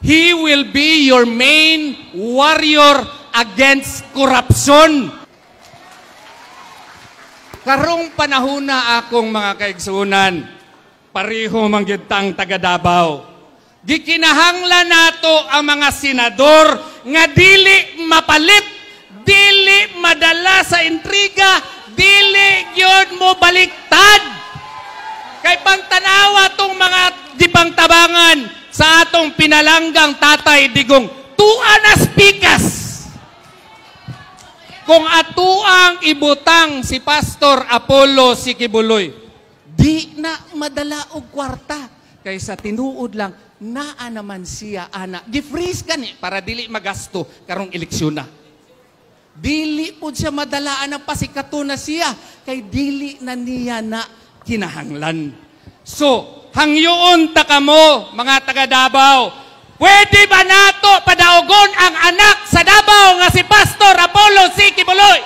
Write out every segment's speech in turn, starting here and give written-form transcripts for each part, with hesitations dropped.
He will be your main warrior against corruption. Karong panahon na akong mga kaigsunan, pareho manggitang taga Davao. Gikinahanglan nato ang mga senador nga dili mapalit, dili madala sa intriga, dili gyud mo baliktad. Kay pangtanawa tong mga dipangtabangan sa atong pinalanggang Tatay Digong, tuan as pikas. Kung atuang ibutang si Pastor Apollo Sikibuloy, di na madala og kwarta. Kaysa tinuod lang, naa naman siya, ana. Gifreeze ka ni, para dili magasto karong eleksyon na. Dili po siya madalaan ang pasikato na siya, kay dili na niya na kinahanglan. So, hangyoon ta kamo, mga taga Davao, pwede ba nato padaogon ang anak sa Davao nga si Pastor Apollo Sikibuloy?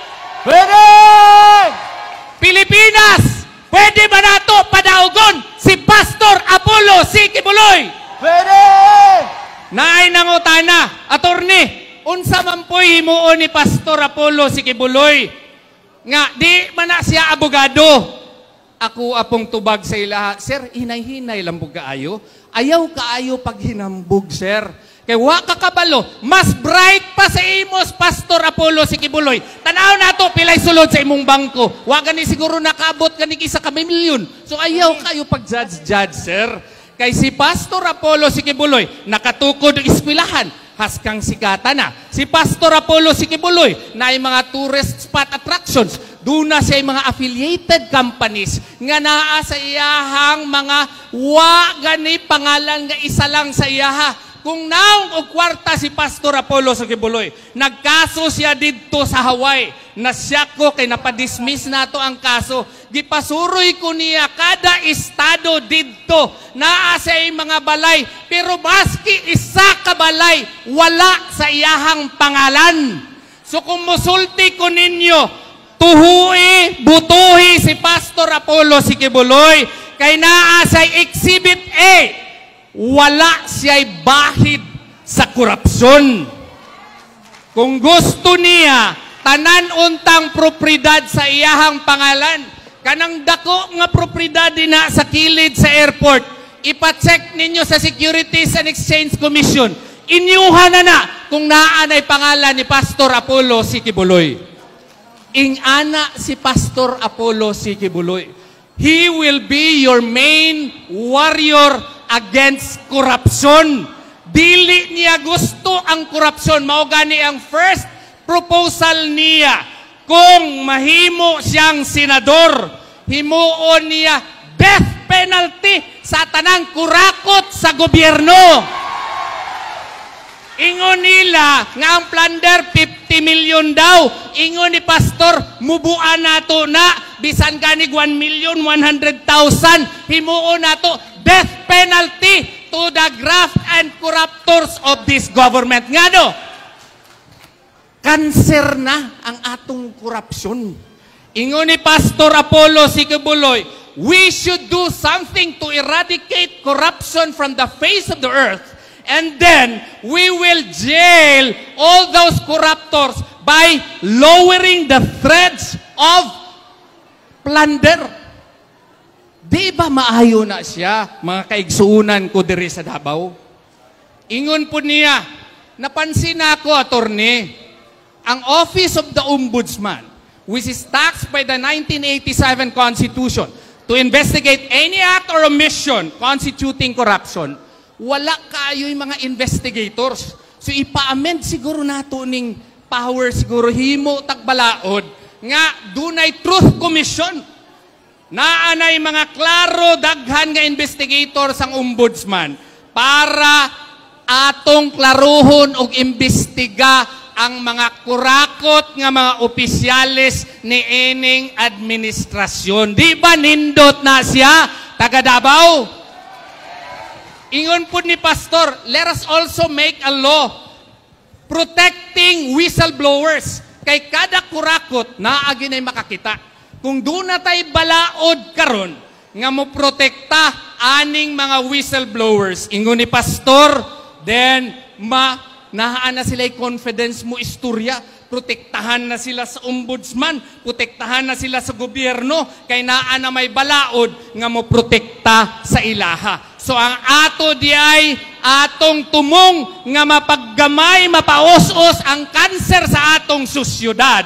Pwede! Pilipinas, pwede ba nato padaogon si Pastor Apollo Sikibuloy? Pwede! Naay nangutana, attorney, unsa man po'y himuon ni Pastor Apollo Sikibuloy nga di man na siya abogado? Ako apong tubag sa ila, sir, hinay-hinay lang kaayo. Ayaw kaayo pag hinambog, sir. Kay wa ka kabalo, mas bright pa sa imos, Pastor Apollo Sikibuloy. Tanaw na to, pilay sulod sa imong bangko. Wa gani siguro nakabot gani isa ka milyon. So ayaw kayo pag-judge, sir. Kay si Pastor Apollo Sikibuloy, nakatukod ng eskwelahan, haskang sikata na. Si Pastor Apollo Sikibuloy, na ay mga tourist spot attractions, doon na siya ay mga affiliated companies nga naa sa iyahang mga wa gani pangalan nga isa lang sa iyaha. Kung naong og kwarta si Pastor Apollo Sikibuloy, nagkaso siya didto sa Hawaii. Nasyako kay napadismiss nato ang kaso. Gipasuroy ko niya kada estado didto naa sa mga balay, pero maski isa ka balay wala sa iyahang pangalan. So kung musulti ko ninyo, tuhui, butuhi si Pastor Apollo Sikibuloy kay naa sa Exhibit A, wala siya'y bahid sa korupsyon. Kung gusto niya, tanan untang propriedad sa iyahang pangalan, kanang dako nga propriedad na sa kilid sa airport, ipacheck ninyo sa Securities and Exchange Commission, inyuhan na kung naanay pangalan ni Pastor Apollo Sikibuloy. Ingana si Pastor Apollo Sikibuloy. He will be your main warrior against corruption. Dili niya gusto ang korupsyon. Mao gani ang first proposal niya. Kung mahimo siyang senador, himuon niya death penalty sa tanang kurakot sa gobyerno. Ingon nila nga ang plunder 50 million daw. Ingon ni Pastor, mubuan nato na bisan ganig 1,100,000. Himuon nato death penalty to the graft and corruptors of this government. Nga no? Kanser na ang atong korupsyon. Ingon ni Pastor Apollo Sikibuloy, we should do something to eradicate corruption from the face of the earth. And then, we will jail all those corruptors by lowering the threats of plunder. Di ba maayo na siya, mga kaigsuunan ko diri sa Davao? Ingon po niya, napansin ako, attorney, ang Office of the Ombudsman, which is tasked by the 1987 Constitution to investigate any act or omission constituting corruption, wala kayo'y mga investigators. So ipa-amend siguro nato ning power siguro himo tagbalaod nga dunay truth commission. Naanay mga klaro daghan nga investigators ang ombudsman para atong klaruhon og imbestiga ang mga kurakot nga mga opisyales ni ining administrasyon. Di ba nindot na siya, taga Davao? Ingon po ni Pastor, let us also make a law protecting whistleblowers. Kay kada kurakot, naagi na'y makakita. Kung doon na tayo balaod karon nga mo protekta aning mga whistleblowers. Ingon ni Pastor, then nahaan na sila confidence mo istorya, protektahan na sila sa ombudsman, protektahan na sila sa gobyerno, kay naa na may balaod nga mo protekta sa ilaha. So ang ato di ay atong tumong nga mapaggamay, mapaos-os ang kanser sa atong sosyudad.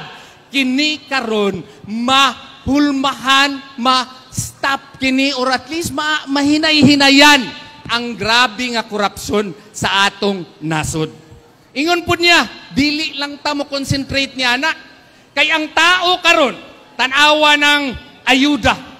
Kini karon mahulmahan, ma-stop kini, or at least mahinay-hinayan ang grabe nga korupsyon sa atong nasod. Ingon po niya, dili lang ta mo concentrate niya na. Kay ang tao karon tanawa ng ayuda.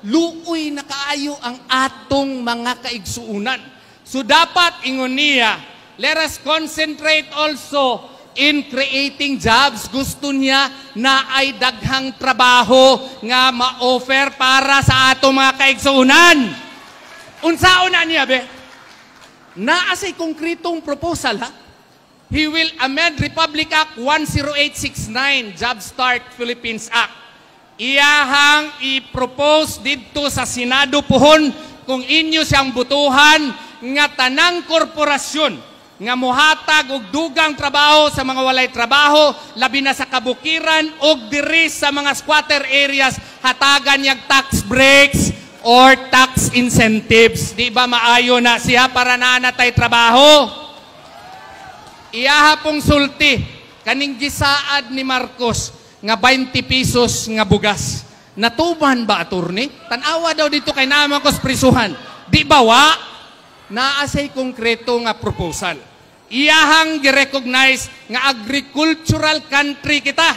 Luoy na kaayo ang atong mga kaigsuunan. So dapat ingon niya, let us concentrate also in creating jobs. Gusto niya na ay daghang trabaho nga ma-offer para sa atong mga kaigsuunan. Unsaon na niya, be? Naasay konkretong proposal, ha? He will amend Republic Act 10869, Job Start Philippines Act. Iyahang i-propose dito sa Senado pohon kung inyo siyang butuhan nga tanang korporasyon nga muhatag og dugang trabaho sa mga walay trabaho, labi na sa kabukiran og diri sa mga squatter areas, hatagan niyag tax breaks or tax incentives. Di ba maayo na siya para naanatay trabaho? Iyaha pong sulti kaning gisaad ni Marcos nga 20 pesos nga bugas. Natuban ba, attorney? Tanawa daw dito kay naman ko sa prisuhan. Di ba wa? Naasay konkreto nga proposal. Iyahang gi-recognize nga agricultural country kita.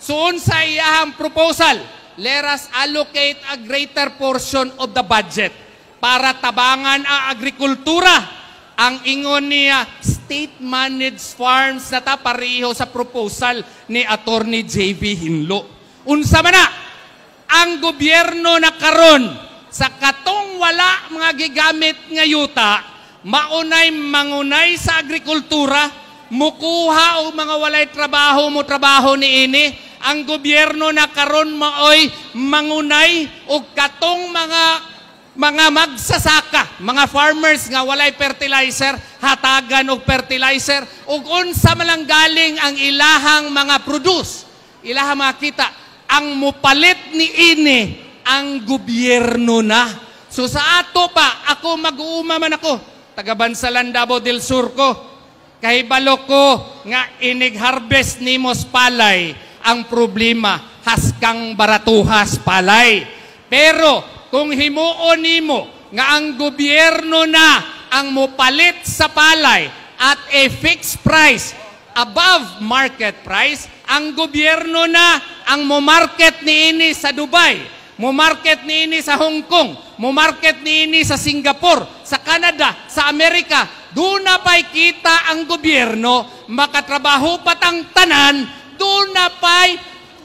Suon sa iyahang proposal, let us allocate a greater portion of the budget para tabangan ang agrikultura. Ang ingon niya, state-managed farms na ta pareho sa proposal ni Attorney J.V. Hinlo. Unsa man na, ang gobyerno na karon sa katong wala mga gigamit nga yuta, mangunay sa agrikultura, mukuha o mga walay trabaho mo trabaho ni ini. Ang gobyerno na karon maoy mangunay o katong mga magsasaka, mga farmers nga walay fertilizer, hatagan og fertilizer, ug unsa man lang galing ang ilahang mga produce, ilahang makita, ang mupalit ni ini ang gobyerno na. So sa ato pa, ako mag-uuma man ako, taga Bansalan, Davao del Sur ko, kahibalo ko nga inig-harvest nimos palay, ang problema, haskang baratuhas palay. Pero kung himuon nimo nga ang gobyerno na ang mupalit sa palay at a fixed price above market price, ang gobyerno na ang mo-market niini sa Dubai, mo-market niini sa Hong Kong, mo-market niini sa Singapore, sa Canada, sa Amerika, doon na pa'y kita ang gobyerno, makatrabaho patang tanan, doon na pa'y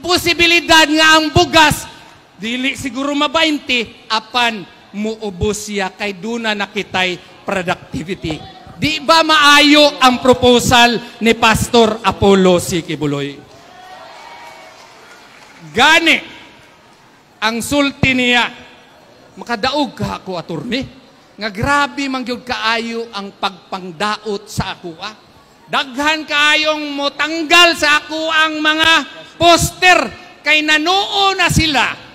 posibilidad nga ang bugas dili siguro ma-20, apan muubos siya kay duna nakitay productivity. Di ba maayo ang proposal ni Pastor Apollo C. Quiboloy? Gani, ang sulti niya, makadaog ka ako, attorney, nga grabe mangyod kaayo ang pagpangdaot sa ako. Daghan kaayong motanggal sa ako ang mga poster kay nanuo na sila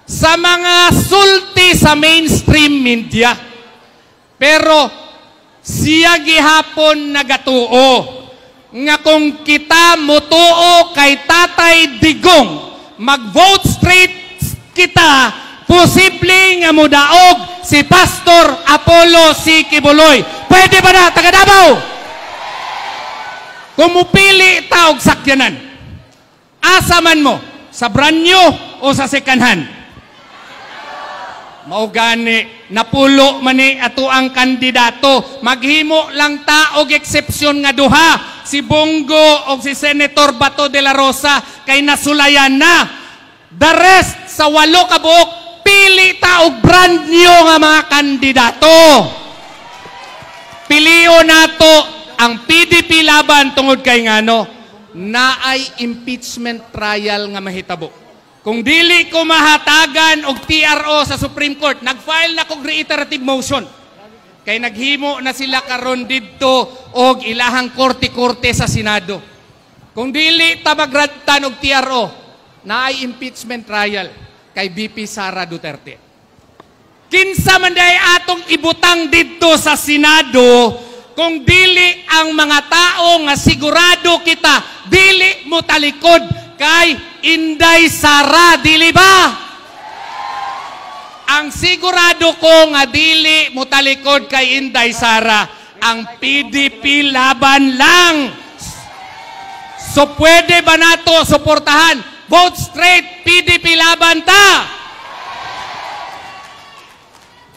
sa mga sulti sa mainstream media. Pero siya gihapon nagatuo nga kung kita mutuo kay Tatay Digong, mag-vote straight kita, posible nga mudaog si Pastor Apollo C. Quiboloy. Pwede ba na, taga Davao? Kung mupili ta og sakyanan, asa man mo, sa branyo o sa sekanhan? Maugani, napulo mani ato ang kandidato. Maghimo lang ta og eksepsyon nga duha, si Bongo o si Senator Bato de la Rosa, kay nasulayan na. The rest, sa 8 ka buok, pili ta og brand new nga mga kandidato. Piliyo nato ang PDP laban tungod kay ngano, naay impeachment trial nga mahitabo. Kung dili ko mahatagan og TRO sa Supreme Court, nag-file na kog reiterative motion. Kay naghimo na sila karon didto og ilahang korte-korte sa Senado. Kung dili ta magradtan og TRO, naay impeachment trial kay VP Sara Duterte. Kinsa man day atong ibutang didto sa Senado kung dili ang mga tao nga sigurado kita dili mo talikod kay Inday Sara, dili ba? Ang sigurado ko nga dili mo talikod kay Inday Sara, ang PDP laban lang. So pwede ba nato suportahan? Vote straight, PDP laban ta!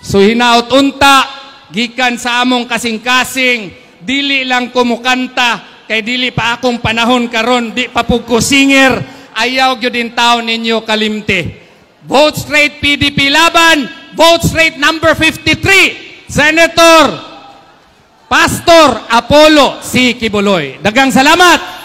So hinaut unta, gikan sa among kasing-kasing, dili lang kumukanta, kay dili pa akong panahon karon, di pa po ko singer, ayaw gyud din taon ninyo kalimte. Vote straight PDP laban, vote straight number 53, Senator Pastor Apollo C. Quiboloy. Daghang salamat!